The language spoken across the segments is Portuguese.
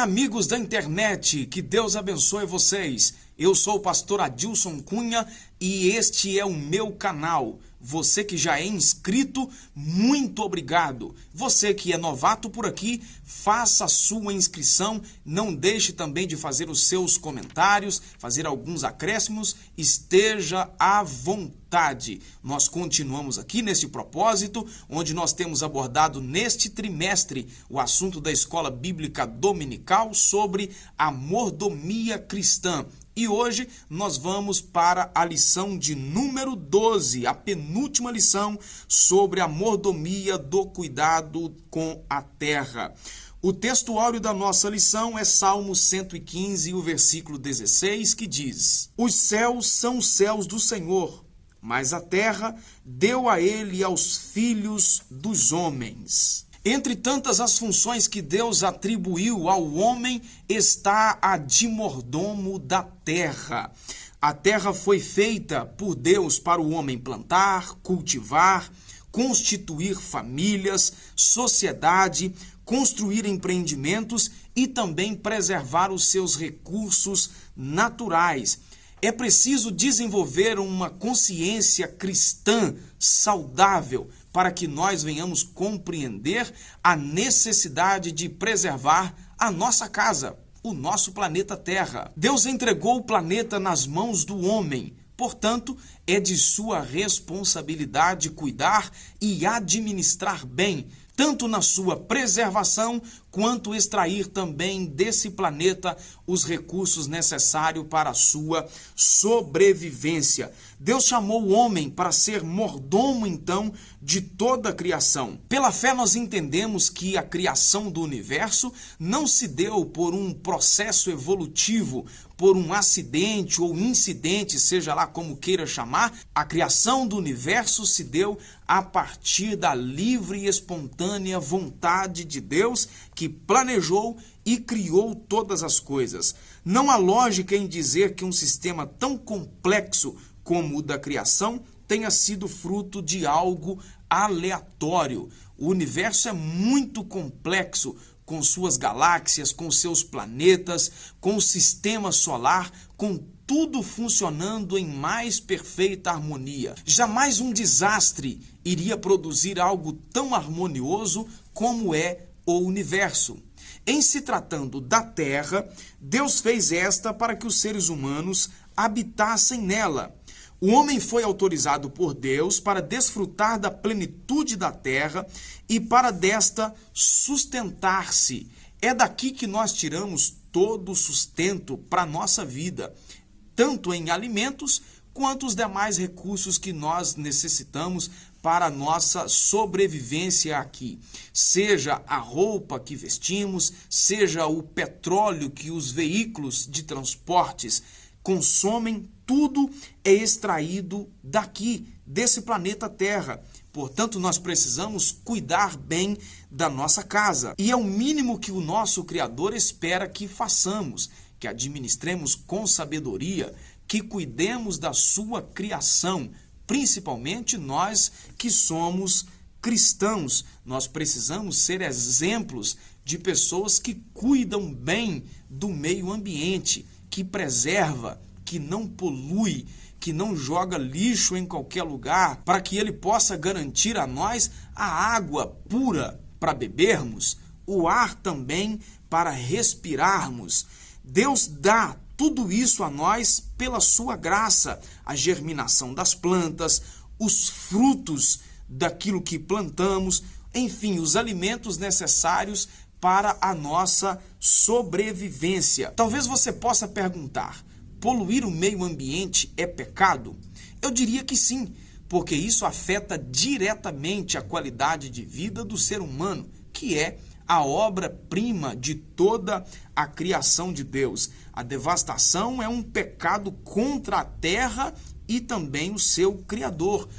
Olá, amigos da internet, que Deus abençoe vocês. Eu sou o pastor Adilson Cunha e este é o meu canal. Você que já é inscrito, muito obrigado. Você que é novato por aqui, faça a sua inscrição. Não deixe também de fazer os seus comentários, fazer alguns acréscimos. Esteja à vontade. Nós continuamos aqui neste propósito, onde nós temos abordado neste trimestre o assunto da Escola Bíblica Dominical sobre a mordomia cristã. E hoje nós vamos para a lição de número 12, a penúltima lição sobre a mordomia do cuidado com a terra. O texto áureo da nossa lição é Salmo 115, o versículo 16, que diz: Os céus são os céus do Senhor, mas a terra deu a ele e aos filhos dos homens. Entre tantas as funções que Deus atribuiu ao homem está a de mordomo da terra. A terra foi feita por Deus para o homem plantar, cultivar, constituir famílias, sociedade, construir empreendimentos e também preservar os seus recursos naturais. É preciso desenvolver uma consciência cristã saudável para que nós venhamos compreender a necessidade de preservar a nossa casa, o nosso planeta Terra. Deus entregou o planeta nas mãos do homem, portanto, é de sua responsabilidade cuidar e administrar bem, tanto na sua preservação, quanto extrair também desse planeta os recursos necessários para a sua sobrevivência. Deus chamou o homem para ser mordomo, então, de toda a criação. Pela fé, nós entendemos que a criação do universo não se deu por um processo evolutivo, por um acidente ou incidente, seja lá como queira chamar. A criação do universo se deu a partir da livre e espontânea vontade de Deus, que planejou e criou todas as coisas. Não há lógica em dizer que um sistema tão complexo como o da criação tenha sido fruto de algo aleatório. O universo é muito complexo, com suas galáxias, com seus planetas, com o sistema solar, com tudo funcionando em mais perfeita harmonia. Jamais um desastre iria produzir algo tão harmonioso como é o universo. Em se tratando da Terra, Deus fez esta para que os seres humanos habitassem nela. O homem foi autorizado por Deus para desfrutar da plenitude da terra e para desta sustentar-se. É daqui que nós tiramos todo o sustento para a nossa vida, tanto em alimentos quanto os demais recursos que nós necessitamos para a nossa sobrevivência aqui. Seja a roupa que vestimos, seja o petróleo que os veículos de transportes consomem, tudo é extraído daqui, desse planeta Terra. Portanto, nós precisamos cuidar bem da nossa casa. E é o mínimo que o nosso Criador espera que façamos, que administremos com sabedoria, que cuidemos da sua criação, principalmente nós que somos cristãos. Nós precisamos ser exemplos de pessoas que cuidam bem do meio ambiente, que preserva, que não polui, que não joga lixo em qualquer lugar, para que ele possa garantir a nós a água pura para bebermos, o ar também para respirarmos. Deus dá tudo isso a nós pela sua graça, a germinação das plantas, os frutos daquilo que plantamos, enfim, os alimentos necessários para a nossa sobrevivência. Talvez você possa perguntar: poluir o meio ambiente é pecado? Eu diria que sim, porque isso afeta diretamente a qualidade de vida do ser humano, que é a obra-prima de toda a criação de Deus. A devastação é um pecado contra a terra e também o seu Criador.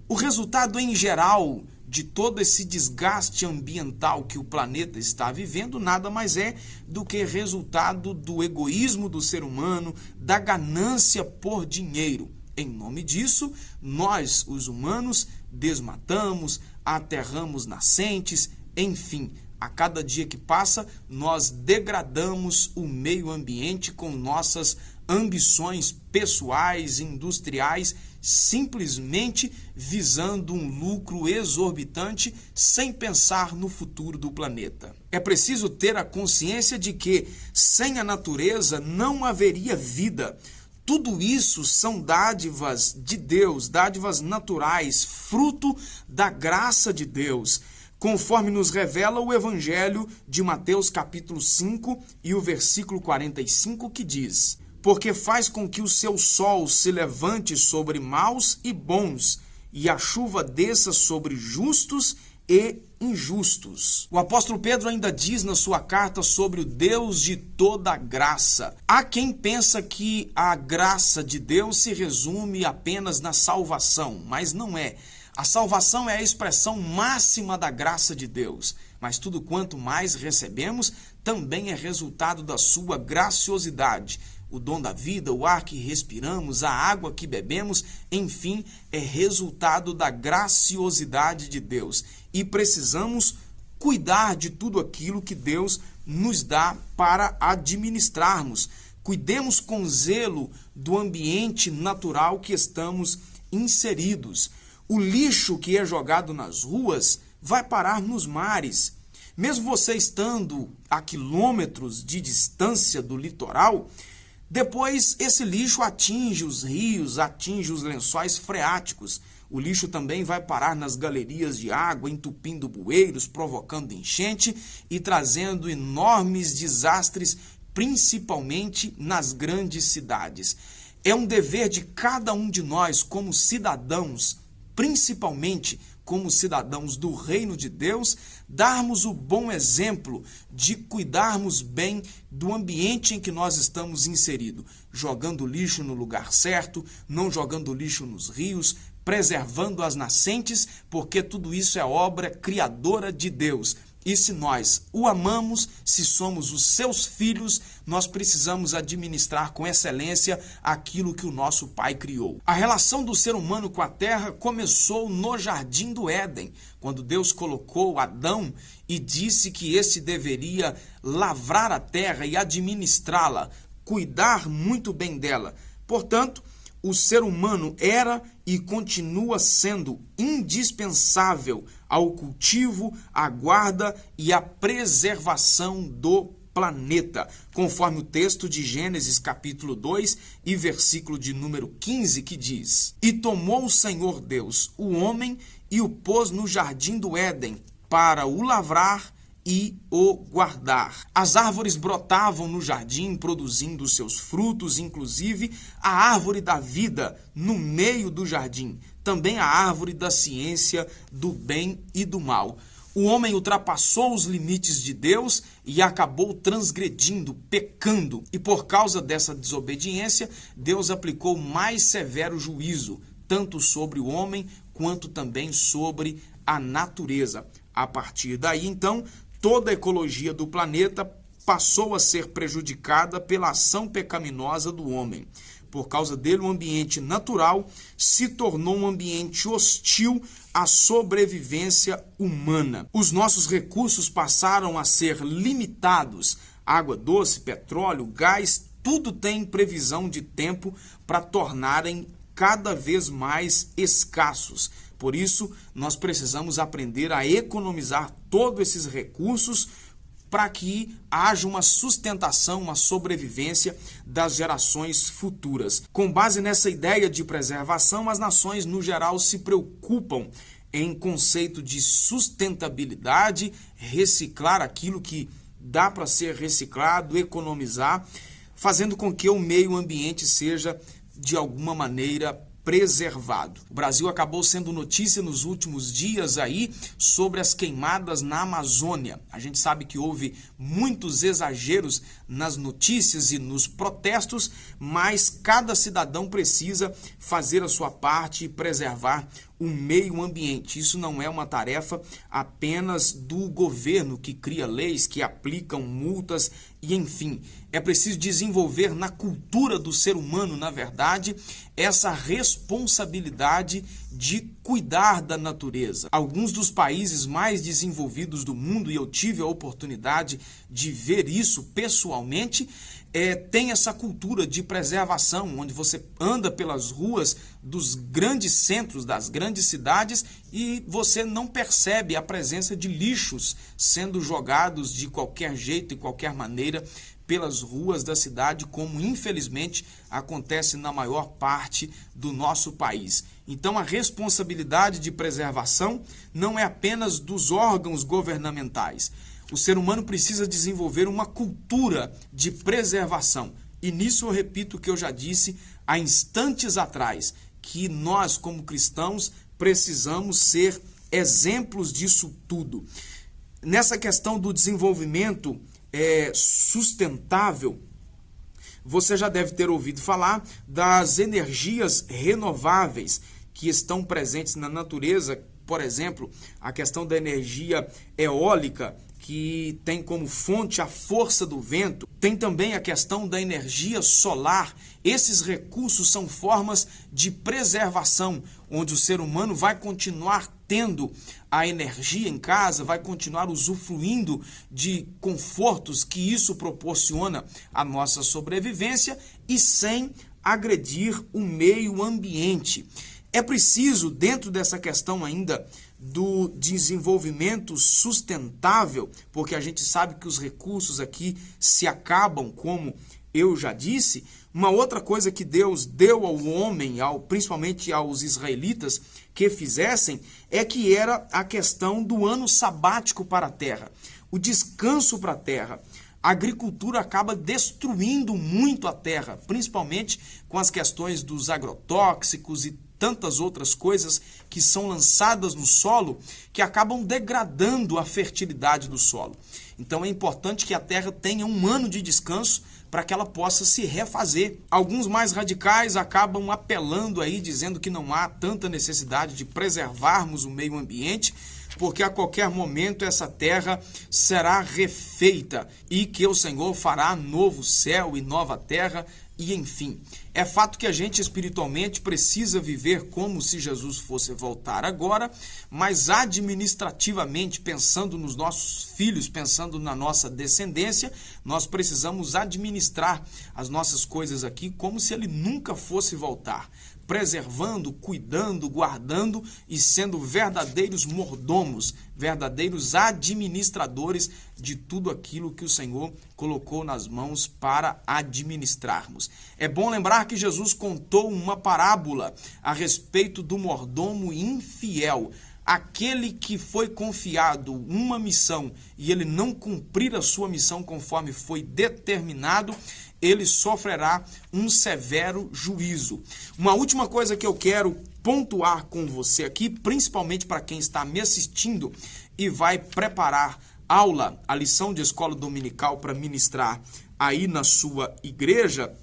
O resultado em geral de todo esse desgaste ambiental que o planeta está vivendo nada mais é do que resultado do egoísmo do ser humano, da ganância por dinheiro. Em nome disso, nós, os humanos, desmatamos, aterramos nascentes, enfim, A cada dia que passa, nós degradamos o meio ambiente com nossas ambições pessoais, industriais, simplesmente visando um lucro exorbitante sem pensar no futuro do planeta. É preciso ter a consciência de que sem a natureza não haveria vida. Tudo isso são dádivas de Deus, dádivas naturais, fruto da graça de Deus, conforme nos revela o Evangelho de Mateus capítulo 5 e o versículo 45, que diz: porque faz com que o seu sol se levante sobre maus e bons, e a chuva desça sobre justos e injustos. O apóstolo Pedro ainda diz na sua carta sobre o Deus de toda graça. Há quem pensa que a graça de Deus se resume apenas na salvação, mas não é. A salvação é a expressão máxima da graça de Deus, mas tudo quanto mais recebemos também é resultado da sua graciosidade. O dom da vida, o ar que respiramos, a água que bebemos, enfim, é resultado da graciosidade de Deus. E precisamos cuidar de tudo aquilo que Deus nos dá para administrarmos. Cuidemos com zelo do ambiente natural que estamos inseridos. O lixo que é jogado nas ruas vai parar nos mares. Mesmo você estando a quilômetros de distância do litoral, depois esse lixo atinge os rios, atinge os lençóis freáticos. O lixo também vai parar nas galerias de água, entupindo bueiros, provocando enchente e trazendo enormes desastres, principalmente nas grandes cidades. É um dever de cada um de nós, como cidadãos, principalmente como cidadãos do reino de Deus, darmos o bom exemplo de cuidarmos bem do ambiente em que nós estamos inseridos, jogando lixo no lugar certo, não jogando lixo nos rios, preservando as nascentes, porque tudo isso é obra criadora de Deus. E se nós o amamos, se somos os seus filhos, nós precisamos administrar com excelência aquilo que o nosso Pai criou. A relação do ser humano com a terra começou no Jardim do Éden, quando Deus colocou Adão e disse que esse deveria lavrar a terra e administrá-la, cuidar muito bem dela. Portanto, o ser humano era e continua sendo indispensável ao cultivo, à guarda e à preservação do planeta, conforme o texto de Gênesis capítulo 2 e versículo de número 15, que diz: E tomou o Senhor Deus o homem e o pôs no jardim do Éden para o lavrar e o guardar. As árvores brotavam no jardim, produzindo seus frutos, inclusive a árvore da vida no meio do jardim, também a árvore da ciência do bem e do mal. O homem ultrapassou os limites de Deus e acabou transgredindo, pecando. E por causa dessa desobediência, Deus aplicou mais severo juízo, tanto sobre o homem quanto também sobre a natureza. A partir daí, então, toda a ecologia do planeta passou a ser prejudicada pela ação pecaminosa do homem. Por causa dele, o ambiente natural se tornou um ambiente hostil à sobrevivência humana. Os nossos recursos passaram a ser limitados. Água doce, petróleo, gás, tudo tem previsão de tempo para tornarem cada vez mais escassos. Por isso, nós precisamos aprender a economizar todos esses recursos para que haja uma sustentação, uma sobrevivência das gerações futuras. Com base nessa ideia de preservação, as nações, no geral, se preocupam em conceito de sustentabilidade, reciclar aquilo que dá para ser reciclado, economizar, fazendo com que o meio ambiente seja, de alguma maneira, preservado. O Brasil acabou sendo notícia nos últimos dias aí sobre as queimadas na Amazônia. A gente sabe que houve muitos exageros nas notícias e nos protestos, mas cada cidadão precisa fazer a sua parte e preservar o meio ambiente. Isso não é uma tarefa apenas do governo que cria leis, que aplicam multas e, enfim, é preciso desenvolver na cultura do ser humano, na verdade, essa responsabilidade de cuidar da natureza. Alguns dos países mais desenvolvidos do mundo, e eu tive a oportunidade de ver isso pessoalmente, tem essa cultura de preservação, onde você anda pelas ruas dos grandes centros, das grandes cidades, e você não percebe a presença de lixos sendo jogados de qualquer jeito e qualquer maneira pelas ruas da cidade, como infelizmente acontece na maior parte do nosso país. Então a responsabilidade de preservação não é apenas dos órgãos governamentais. O ser humano precisa desenvolver uma cultura de preservação. E nisso eu repito o que eu já disse há instantes atrás, que nós como cristãos precisamos ser exemplos disso tudo. Nessa questão do desenvolvimento sustentável, você já deve ter ouvido falar das energias renováveis que estão presentes na natureza. Por exemplo, a questão da energia eólica, que tem como fonte a força do vento. Tem também a questão da energia solar. Esses recursos são formas de preservação, onde o ser humano vai continuar tendo a energia em casa, vai continuar usufruindo de confortos que isso proporciona à nossa sobrevivência e sem agredir o meio ambiente. É preciso, dentro dessa questão ainda do desenvolvimento sustentável, porque a gente sabe que os recursos aqui se acabam, como eu já disse. Uma outra coisa que Deus deu ao homem, principalmente aos israelitas, que fizessem, é que era a questão do ano sabático para a terra, o descanso para a terra. A agricultura acaba destruindo muito a terra, principalmente com as questões dos agrotóxicos e tantas outras coisas que são lançadas no solo, que acabam degradando a fertilidade do solo. Então é importante que a terra tenha um ano de descanso para que ela possa se refazer. Alguns mais radicais acabam apelando aí, dizendo que não há tanta necessidade de preservarmos o meio ambiente, porque a qualquer momento essa terra será refeita e que o Senhor fará novo céu e nova terra. E enfim, é fato que a gente espiritualmente precisa viver como se Jesus fosse voltar agora, mas administrativamente, pensando nos nossos filhos, pensando na nossa descendência, nós precisamos administrar as nossas coisas aqui como se ele nunca fosse voltar, preservando, cuidando, guardando e sendo verdadeiros mordomos, verdadeiros administradores de tudo aquilo que o Senhor colocou nas mãos para administrarmos. É bom lembrar que Jesus contou uma parábola a respeito do mordomo infiel. Aquele que foi confiado uma missão e ele não cumprir a sua missão conforme foi determinado, ele sofrerá um severo juízo. Uma última coisa que eu quero pontuar com você aqui, principalmente para quem está me assistindo e vai preparar aula, a lição de escola dominical para ministrar aí na sua igreja,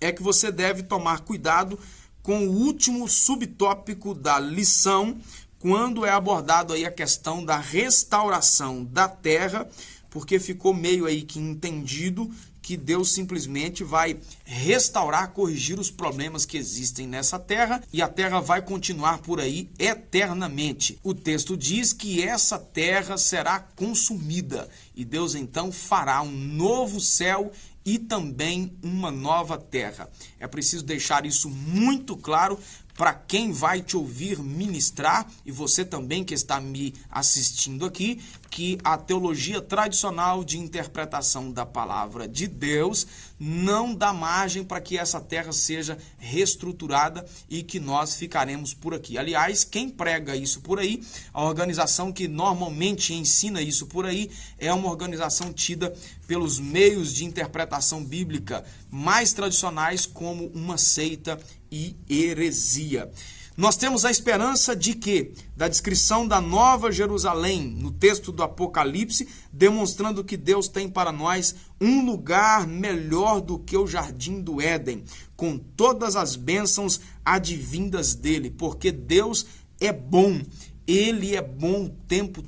é que você deve tomar cuidado com o último subtópico da lição, quando é abordado aí a questão da restauração da terra, porque ficou meio aí que entendido que Deus simplesmente vai restaurar, corrigir os problemas que existem nessa terra e a terra vai continuar por aí eternamente. O texto diz que essa terra será consumida e Deus então fará um novo céu e também uma nova terra. É preciso deixar isso muito claro para quem vai te ouvir ministrar, e você também que está me assistindo aqui, que a teologia tradicional de interpretação da palavra de Deus não dá margem para que essa terra seja reestruturada e que nós ficaremos por aqui. Aliás, quem prega isso por aí, a organização que normalmente ensina isso por aí, é uma organização tida pelos meios de interpretação bíblica mais tradicionais como uma seita e heresia. Nós temos a esperança de que, da descrição da Nova Jerusalém, no texto do Apocalipse, demonstrando que Deus tem para nós um lugar melhor do que o Jardim do Éden, com todas as bênçãos advindas dele, porque Deus é bom, ele é bom o tempo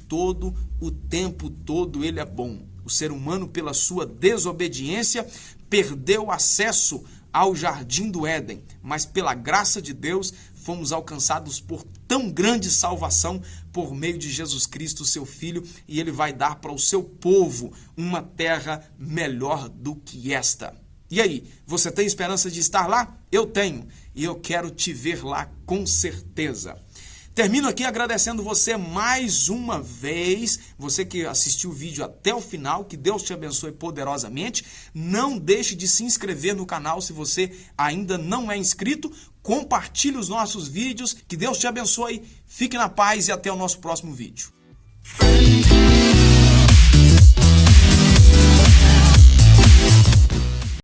todo ele é bom. O ser humano, pela sua desobediência, perdeu acesso ao Jardim do Éden, mas pela graça de Deus fomos alcançados por tão grande salvação por meio de Jesus Cristo, seu Filho, e Ele vai dar para o seu povo uma terra melhor do que esta. E aí, você tem esperança de estar lá? Eu tenho, e eu quero te ver lá com certeza. Termino aqui agradecendo você mais uma vez, você que assistiu o vídeo até o final, que Deus te abençoe poderosamente. Não deixe de se inscrever no canal se você ainda não é inscrito. Compartilhe os nossos vídeos, que Deus te abençoe. Fique na paz e até o nosso próximo vídeo.